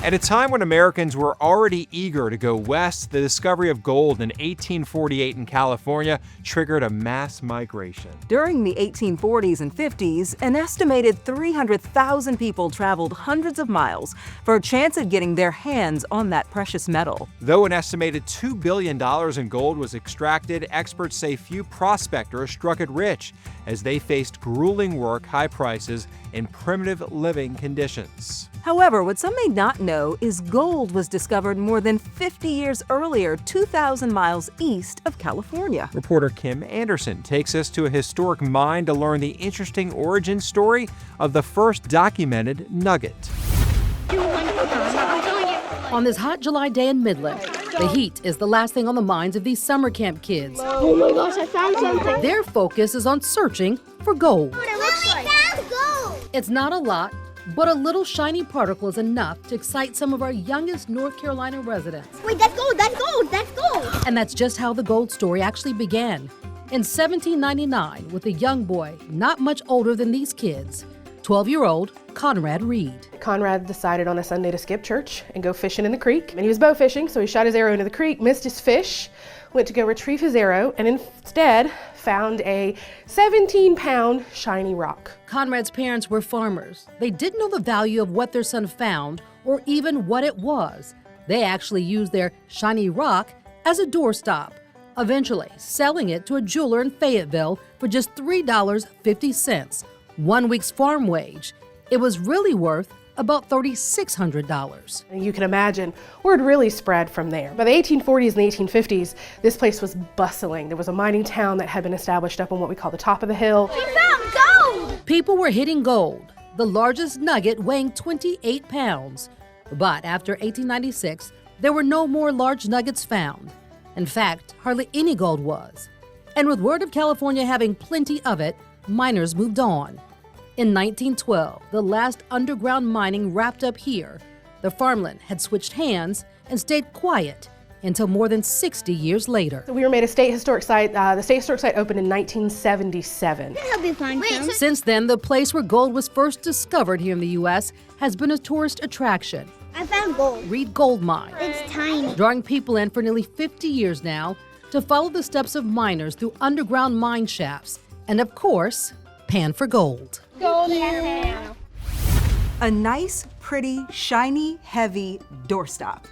At a time when Americans were already eager to go west, the discovery of gold in 1848 in California triggered a mass migration. During the 1840s and 50s, an estimated 300,000 people traveled hundreds of miles for a chance at getting their hands on that precious metal. Though an estimated $2 billion in gold was extracted, experts say few prospectors struck it rich as they faced grueling work, high prices, and primitive living conditions. However, what some may not know is gold was discovered more than 50 years earlier, 2,000 miles east of California. Reporter Kim Anderson takes us to a historic mine to learn the interesting origin story of the first documented nugget. On this hot July day in Midland, the heat is the last thing on the minds of these summer camp kids. Oh my gosh, I found something. Their focus is on searching for gold. What it looks like. Gold. It's not a lot, but a little shiny particle is enough to excite some of our youngest North Carolina residents. Wait, that's gold, that's gold, that's gold. And that's just how the gold story actually began. In 1799, with a young boy not much older than these kids, 12-year-old Conrad Reed. Conrad decided on a Sunday to skip church and go fishing in the creek. And he was bow fishing, so he shot his arrow into the creek, missed his fish, went to go retrieve his arrow, and instead found a 17-pound shiny rock. Conrad's parents were farmers. They didn't know the value of what their son found or even what it was. They actually used their shiny rock as a doorstop, eventually selling it to a jeweler in Fayetteville for just $3.50, 1 week's farm wage. It was really worth about $3,600. And you can imagine word really spread from there. By the 1840s and the 1850s, this place was bustling. There was a mining town that had been established up on what we call the top of the hill. We found gold! People were hitting gold, the largest nugget weighing 28 pounds. But after 1896, there were no more large nuggets found. In fact, hardly any gold was. And with word of California having plenty of it, miners moved on. In 1912, the last underground mining wrapped up here. The farmland had switched hands and stayed quiet until more than 60 years later. So we were made a state historic site. The state historic site opened in 1977. Can help you find some. Since then, the place where gold was first discovered here in the U.S. has been a tourist attraction. I found gold. Reed Gold Mine, It's tiny. drawing people in for nearly 50 years now to follow the steps of miners through underground mine shafts and, of course, pan for gold. Gold here. A nice, pretty, shiny, heavy doorstop.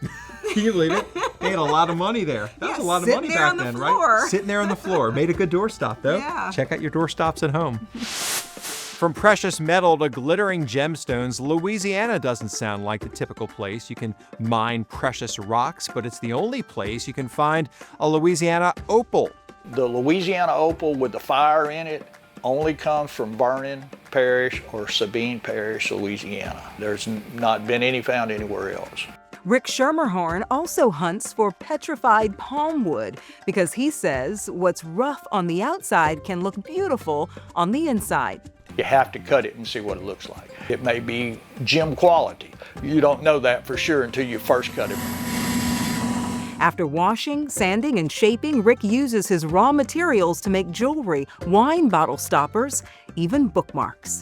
Can you believe it? They had a lot of money there. That was a lot of money back then, right? Sitting there on the floor. Made a good doorstop, though. Yeah. Check out your doorstops at home. From precious metal to glittering gemstones, Louisiana doesn't sound like the typical place you can mine precious rocks, but it's the only place you can find a Louisiana Opal. The Louisiana Opal with the fire in it only comes from Vernon Parish or Sabine Parish, Louisiana. There's not been any found anywhere else. Rick Schermerhorn also hunts for petrified palm wood because he says what's rough on the outside can look beautiful on the inside. You have to cut it and see what it looks like. It may be gem quality. You don't know that for sure until you first cut it. After washing, sanding, and shaping, Rick uses his raw materials to make jewelry, wine bottle stoppers, even bookmarks.